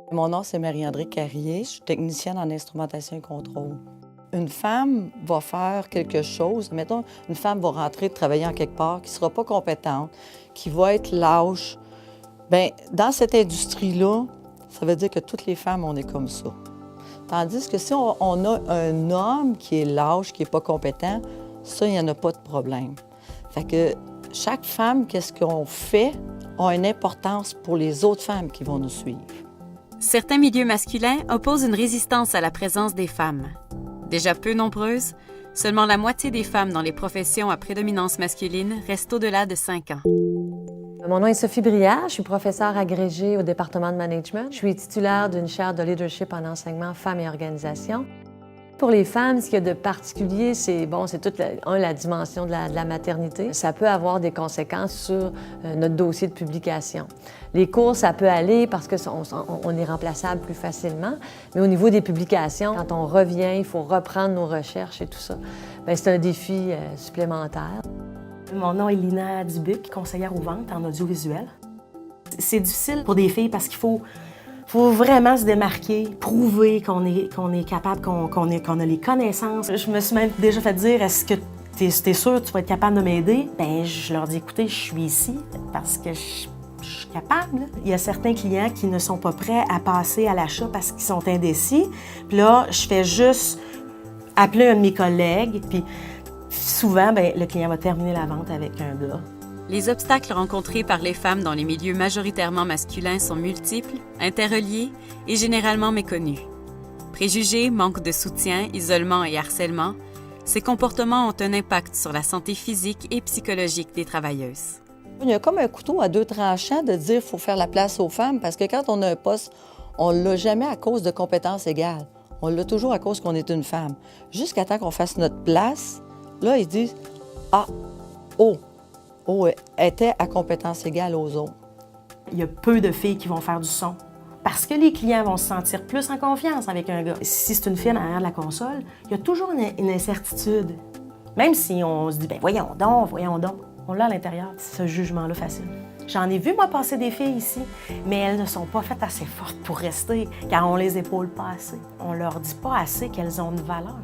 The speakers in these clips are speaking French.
Mon nom, c'est Marie-André Carrier. Je suis technicienne en instrumentation et contrôle. Une femme va faire quelque chose, mettons, une femme va rentrer travailler en quelque part, qui ne sera pas compétente, qui va être lâche. Bien, dans cette industrie-là, ça veut dire que toutes les femmes, on est comme ça. Tandis que si on a un homme qui est lâche, qui n'est pas compétent, ça, il n'y en a pas de problème. Fait que chaque femme, qu'est-ce qu'on fait, a une importance pour les autres femmes qui vont nous suivre. Certains milieux masculins opposent une résistance à la présence des femmes. Déjà peu nombreuses, seulement la moitié des femmes dans les professions à prédominance masculine restent au-delà de 5 ans. Mon nom est Sophie Briard, je suis professeure agrégée au département de management. Je suis titulaire d'une chaire de leadership en enseignement femmes et organisations. Pour les femmes, ce qu'il y a de particulier, c'est toute la dimension de la maternité. Ça peut avoir des conséquences sur notre dossier de publication. Les cours, ça peut aller parce qu'on est remplaçable plus facilement, mais au niveau des publications, quand on revient, il faut reprendre nos recherches et tout ça. Bien, c'est un défi supplémentaire. Mon nom est Lina Dubuc, conseillère aux ventes en audiovisuel. C'est difficile pour des filles parce qu'il faut vraiment se démarquer, prouver qu'on est capable, qu'on a les connaissances. Je me suis même déjà fait dire, est-ce que t'es sûr que tu vas être capable de m'aider? Bien, je leur dis, écoutez, je suis ici parce que je suis capable. Il y a certains clients qui ne sont pas prêts à passer à l'achat parce qu'ils sont indécis. Puis là, je fais juste appeler un de mes collègues, puis souvent, bien, le client va terminer la vente avec un gars. Les obstacles rencontrés par les femmes dans les milieux majoritairement masculins sont multiples, interreliés et généralement méconnus. Préjugés, manque de soutien, isolement et harcèlement, ces comportements ont un impact sur la santé physique et psychologique des travailleuses. Il y a comme un couteau à deux tranchants de dire qu'il faut faire la place aux femmes, parce que quand on a un poste, on ne l'a jamais à cause de compétences égales. On l'a toujours à cause qu'on est une femme. Jusqu'à temps qu'on fasse notre place, là, ils disent « Ah, oh, était à compétence égale aux autres. » Il y a peu de filles qui vont faire du son parce que les clients vont se sentir plus en confiance avec un gars. Si c'est une fille en arrière de la console, il y a toujours une incertitude. Même si on se dit « ben voyons donc », on l'a à l'intérieur, ce jugement-là facile. J'en ai vu, moi, passer des filles ici, mais elles ne sont pas faites assez fortes pour rester, car on les épaule pas assez. On leur dit pas assez qu'elles ont une valeur.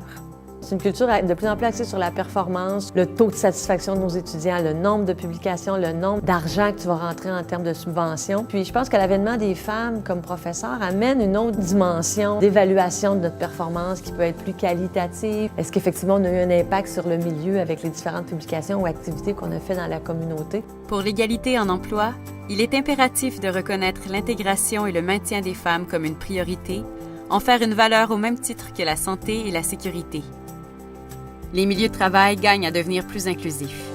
C'est une culture de plus en plus axée sur la performance, le taux de satisfaction de nos étudiants, le nombre de publications, le nombre d'argent que tu vas rentrer en termes de subventions. Puis je pense que l'avènement des femmes comme professeurs amène une autre dimension d'évaluation de notre performance qui peut être plus qualitative. Est-ce qu'effectivement on a eu un impact sur le milieu avec les différentes publications ou activités qu'on a fait dans la communauté? Pour l'égalité en emploi, il est impératif de reconnaître l'intégration et le maintien des femmes comme une priorité, en faire une valeur au même titre que la santé et la sécurité. Les milieux de travail gagnent à devenir plus inclusifs.